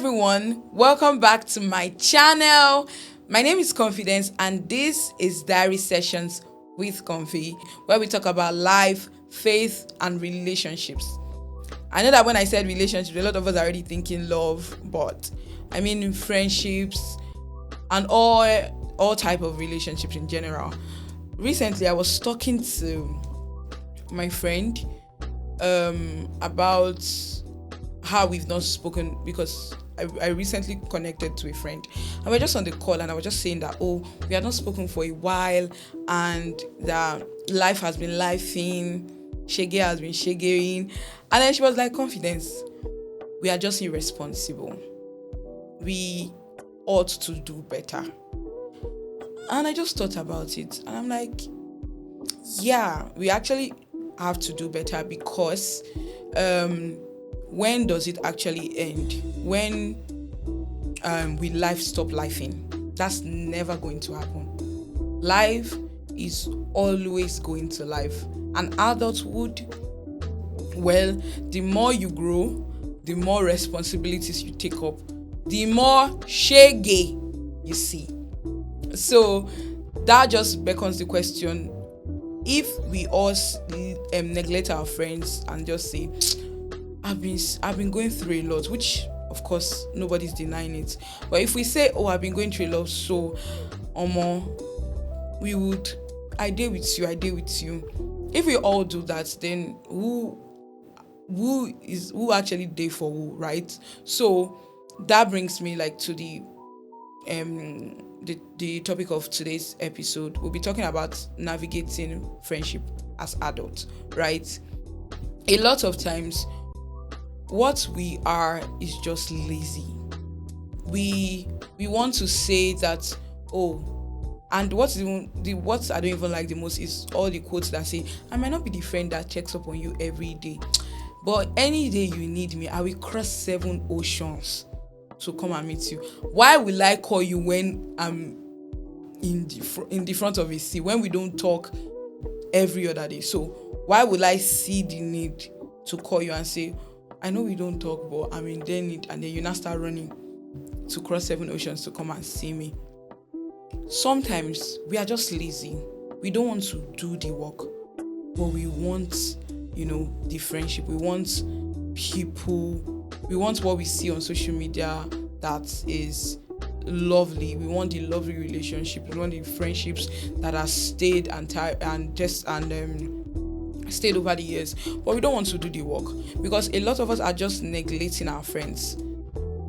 everyone, welcome back to my channel. My name is Confidence and this is Diary Sessions with Confy, where we talk about life, faith and relationships. I know that when I said relationships, a lot of us are already thinking love, but I mean friendships and all type of relationships in general. Recently I was talking to my friend about how we've not spoken because I recently connected to a friend and we're just on the call and I was just saying that we had not spoken for a while and that life has been lifing, shege has been shaking, and then she was like, Confidence, we are just irresponsible, we ought to do better. And I just thought about it and I'm like, yeah, we actually have to do better because when does it actually end? When will life stop lifing? That's never going to happen. Life is always going to life. And adulthood, well, the more you grow, the more responsibilities you take up, the more shege you see. So that just beckons the question, if we all neglect our friends and just say, I've been going through a lot, which of course nobody's denying it. But if we say, I've been going through a lot, so we would I dare with you. If we all do that, then who actually day for who, right? So that brings me like to the topic of today's episode. We'll be talking about navigating friendship as adults, right? A lot of times what we are is just lazy. We want to say that, and what I don't even like the most is all the quotes that say, I might not be the friend that checks up on you every day, but any day you need me, I will cross 7 oceans to come and meet you. Why will I call you when I'm in the front of a sea, when we don't talk every other day? So why will I see the need to call you and say, I know we don't talk, but I'm in their need, and then you now start running to cross 7 oceans to come and see me? Sometimes we are just lazy. We don't want to do the work, but we want, the friendship. We want people. We want what we see on social media that is lovely. We want the lovely relationships. We want the friendships that have stayed stayed over the years, but we don't want to do the work because a lot of us are just neglecting our friends.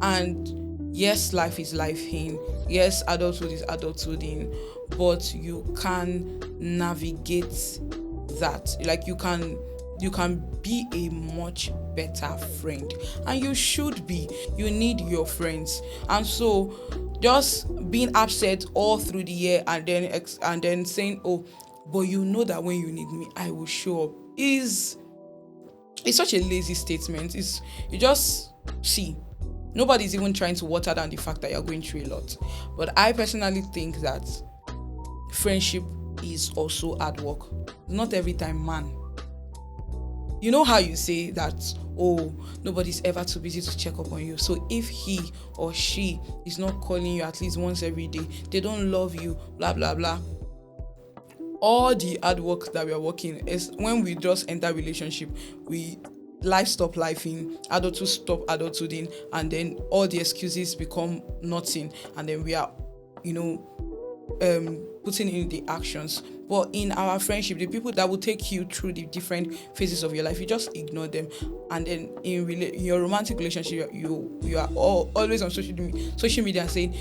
And yes, life is lifing, yes, adulthood is adulthooding, but you can navigate that. Like you can be a much better friend, and you should be. You need your friends. And so just being upset all through the year and then saying, but you know that when you need me, I will show up, it's such a lazy statement. You just see, nobody's even trying to water down the fact that you're going through a lot. But I personally think that friendship is also hard work. Not every time, man. You know how you say that, nobody's ever too busy to check up on you. So if he or she is not calling you at least once every day, they don't love you, blah, blah, blah. All the hard work that we are working is when we just enter relationship, life stop lifing, adulthood stop adulthooding, and then all the excuses become nothing, and then we are, putting in the actions. But in our friendship, the people that will take you through the different phases of your life, you just ignore them. And then in your romantic relationship, you are always on social media saying,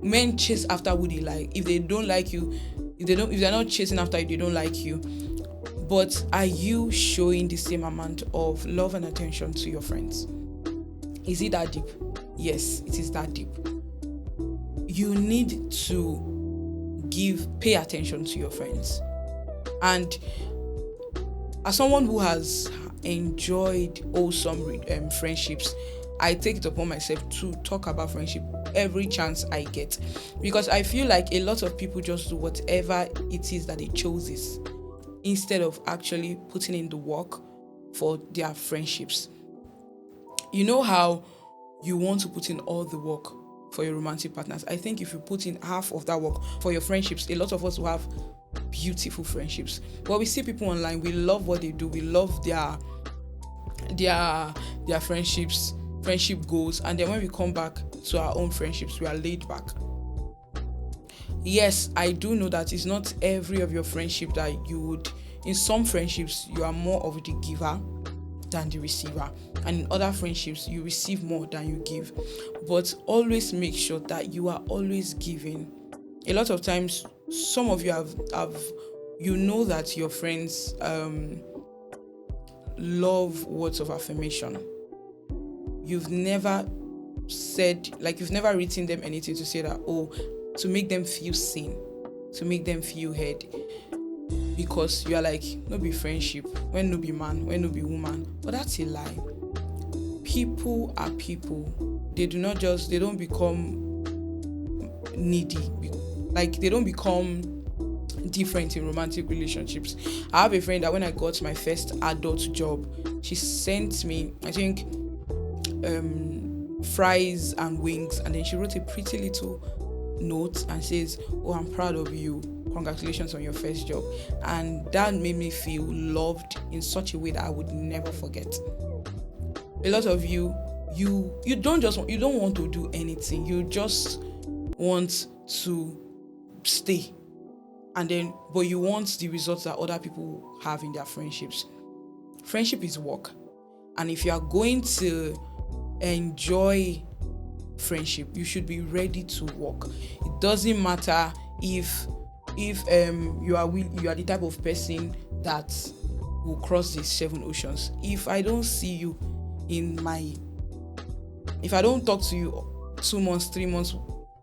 men chase after who they like. If they don't like you, if they're not chasing after you, they don't like you. But are you showing the same amount of love and attention to your friends? Is it that deep? Yes, it is that deep. You need to pay attention to your friends. And as someone who has enjoyed awesome friendships, I take it upon myself to talk about friendship every chance I get, because I feel like a lot of people just do whatever it is that they chose instead of actually putting in the work for their friendships. You know how you want to put in all the work for your romantic partners? I think if you put in half of that work for your friendships, a lot of us will have beautiful friendships. But we see people online, we love what they do, we love their friendship goals, and then when we come back to our own friendships, we are laid back. Yes, I do know that it's not every of your friendship that you would. In some friendships, you are more of the giver than the receiver, and in other friendships, you receive more than you give. But always make sure that you are always giving. A lot of times, some of you have you know that your friends love words of affirmation. You've never written them anything to say that, to make them feel seen, to make them feel heard, because you are like, no be friendship when no be man, when no be woman. But that's a lie. People are people. They don't become needy, like they don't become different in romantic relationships. I have a friend that when I got my first adult job, she sent me, I think, fries and wings, and then she wrote a pretty little note and says, I'm proud of you, congratulations on your first job. And that made me feel loved in such a way that I would never forget. A lot of you don't want to do anything, you just want to stay, but you want the results that other people have in their friendships. Friendship is work, and if you are going to enjoy friendship, you should be ready to work. It doesn't matter if you are the type of person that will cross the 7 oceans. If I don't see you if I don't talk to you 2 months, 3 months,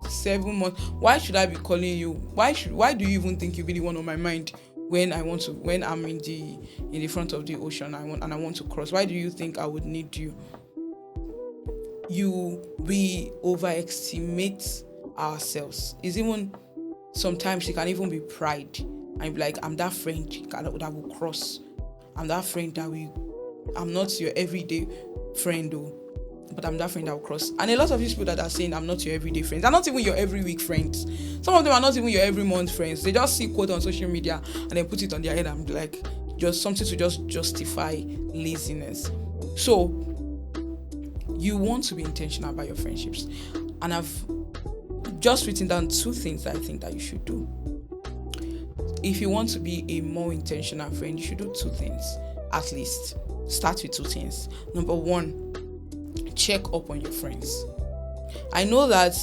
7 months, why should I be calling you? Why do you even think you'll be the one on my mind when I'm in the front of the ocean I want to cross? Why do you think I would need you? We overestimate ourselves. It's even sometimes it can even be pride. I'm like, I'm that friend that will cross. I'm that friend I'm not your everyday friend though, but I'm that friend that will cross. And a lot of these people that are saying I'm not your everyday friends, they're not even your every week friends. Some of them are not even your every month friends. They just see quote on social media and then put it on their head and be like, just something to just justify laziness. So you want to be intentional about your friendships, and I've just written down 2 things that I think that you should do. If you want to be a more intentional friend, you should do 2 things at least. Start with 2 things. Number 1, check up on your friends. I know that,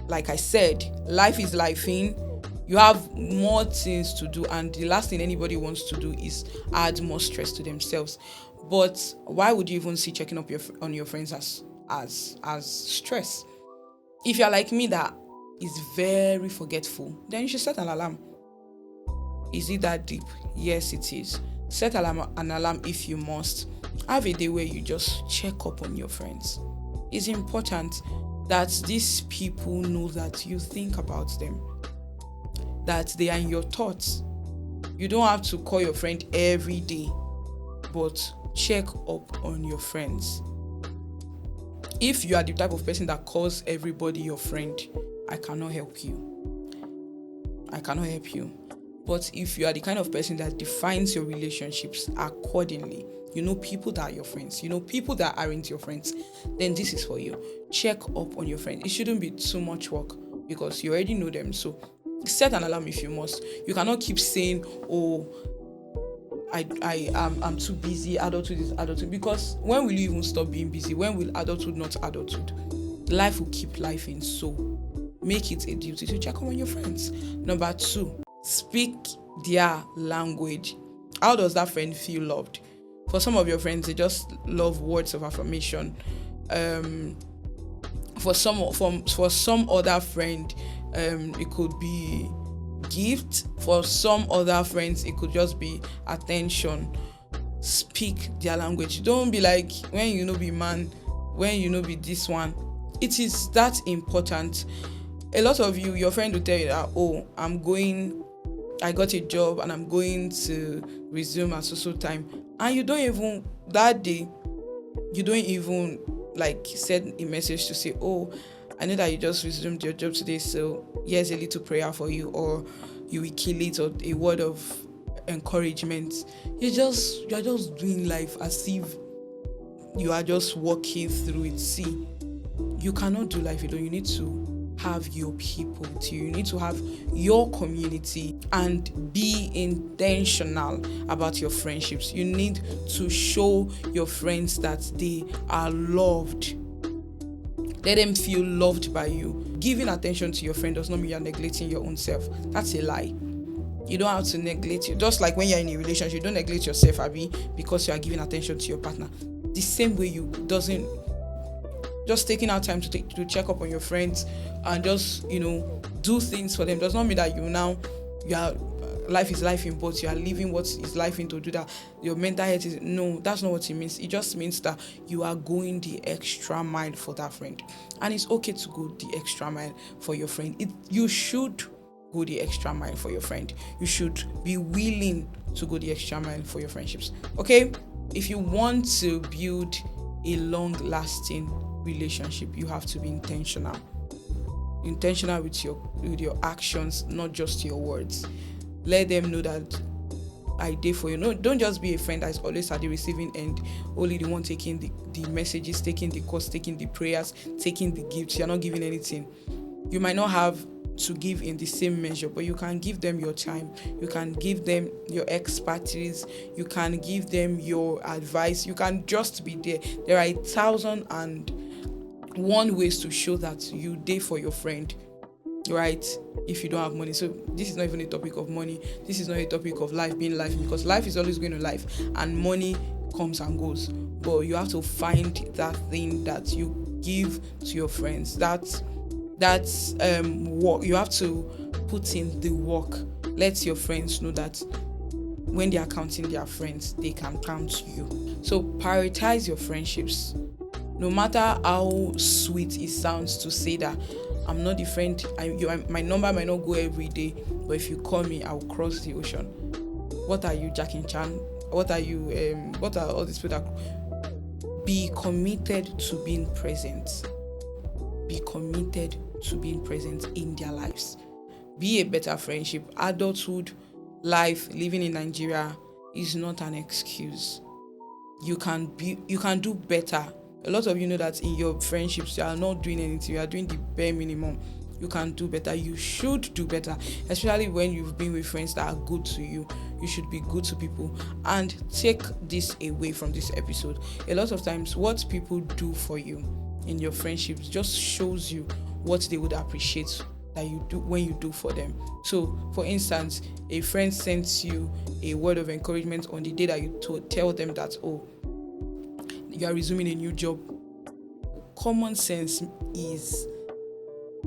like I said, life is lifing. You have more things to do, and the last thing anybody wants to do is add more stress to themselves. But why would you even see checking up on your friends as stress? If you're like me that is very forgetful, then you should set an alarm. Is it that deep? Yes, it is. Set an alarm if you must. Have a day where you just check up on your friends. It's important that these people know that you think about them, that they are in your thoughts. You don't have to call your friend every day, but check up on your friends. If you are the type of person that calls everybody your friend, I cannot help you. But if you are the kind of person that defines your relationships accordingly, you know people that are your friends, you know people that aren't your friends, then this is for you. Check up on your friends. It shouldn't be too much work because you already know them. So set an alarm if you must. You cannot keep saying, I'm too busy, adulthood is adulthood. Because when will you even stop being busy? When will adulthood not adulthood? Life will keep life in, so make it a duty to check on your friends. Number 2, speak their language. How does that friend feel loved? For some of your friends, they just love words of affirmation. For some other friend, it could be gift. For some other friends, it could just be attention. Speak their language. Don't be like, when you know be man, when you know be this one. It is that important. A lot of you, your friend will tell you that, I got a job and I'm going to resume at so time, and you don't even, that day you don't even like send a message to say, oh, I know that you just resumed your job today, so here's a little prayer for you, or you will kill it, or a word of encouragement. You're just doing life as if you are just walking through it. See, you cannot do life alone. You need to have your people with you. You need to have your community and be intentional about your friendships. You need to show your friends that they are loved. Let them feel loved by you. Giving attention to your friend does not mean you're neglecting your own self. That's a lie. You don't have to neglect you. Just like when you're in a relationship, you don't neglect yourself, Abby, because you are giving attention to your partner. The same way you doesn't just taking out time to check up on your friends and just do things for them does not mean that life is life in, but you are living what is life in to do that. Your mental health is no. That's not what it means. It just means that you are going the extra mile for that friend, and it's okay to go the extra mile for your friend. You should go the extra mile for your friend. You should be willing to go the extra mile for your friendships. Okay? If you want to build a long-lasting relationship, you have to be intentional. Intentional with your actions, not just your words. Let them know that I did for you. No, don't just be a friend that is always at the receiving end, only the one taking the messages, taking the calls, taking the prayers, taking the gifts. You're not giving anything. You might not have to give in the same measure, but you can give them your time, you can give them your expertise, you can give them your advice, you can just be there. There are 1,001 ways to show that you dare for your friend, right? If you don't have money. So this is not even a topic of money, this is not a topic of life being life, because life is always going to life and money comes and goes, but you have to find that thing that you give to your friends. That's work. You have to put in the work. Let your friends know that when they are counting their friends, they can count you. So prioritize your friendships. No matter how sweet it sounds to say that I'm not the friend, my number might not go every day, but if you call me, I will cross the ocean. What are you, Jackie Chan? What are you? What are all these people that? Be committed to being present. Be committed to being present in their lives. Be a better friendship. Adulthood, life, living in Nigeria is not an excuse. You can do better. A lot of you know that in your friendships, you are not doing anything. You are doing the bare minimum. You can do better. You should do better, especially when you've been with friends that are good to you. You should be good to people. And take this away from this episode. A lot of times, what people do for you in your friendships just shows you what they would appreciate that you do when you do for them. So, for instance, a friend sends you a word of encouragement on the day that you tell them that, oh, you are resuming a new job. Common sense is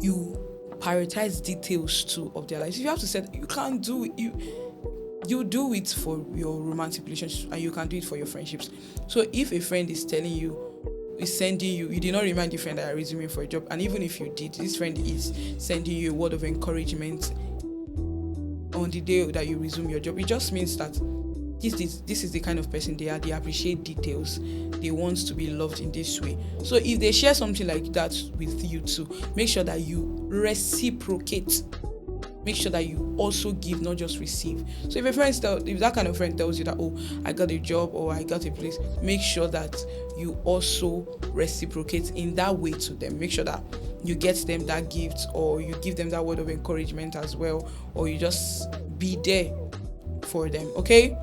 you prioritize details too of their lives. If you have to say you can't do it, you do it for your romantic relationships, and you can do it for your friendships. So if a friend is telling you, is sending you did not remind your friend that you're resuming for a job, and even if you did, this friend is sending you a word of encouragement on the day that you resume your job, it just means that this is the kind of person they are. They appreciate details. They want to be loved in this way. So if they share something like that with you too, make sure that you reciprocate. Make sure that you also give, not just receive. So if that kind of friend tells you that, oh, I got a job or I got a place, make sure that you also reciprocate in that way to them. Make sure that you get them that gift, or you give them that word of encouragement as well, or you just be there for them. Okay?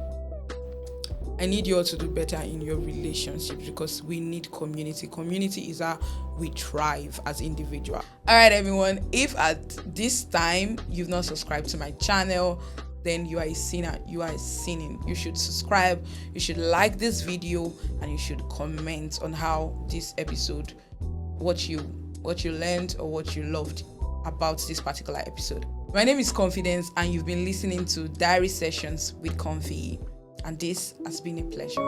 I need you all to do better in your relationships, because we need community. Community is how we thrive as individuals. All right, everyone. If at this time you've not subscribed to my channel, then you are a sinner. You are sinning. You should subscribe. You should like this video, and you should comment on how this episode, what you learned or what you loved about this particular episode. My name is Confidence, and you've been listening to Diary Sessions with Confy. And this has been a pleasure.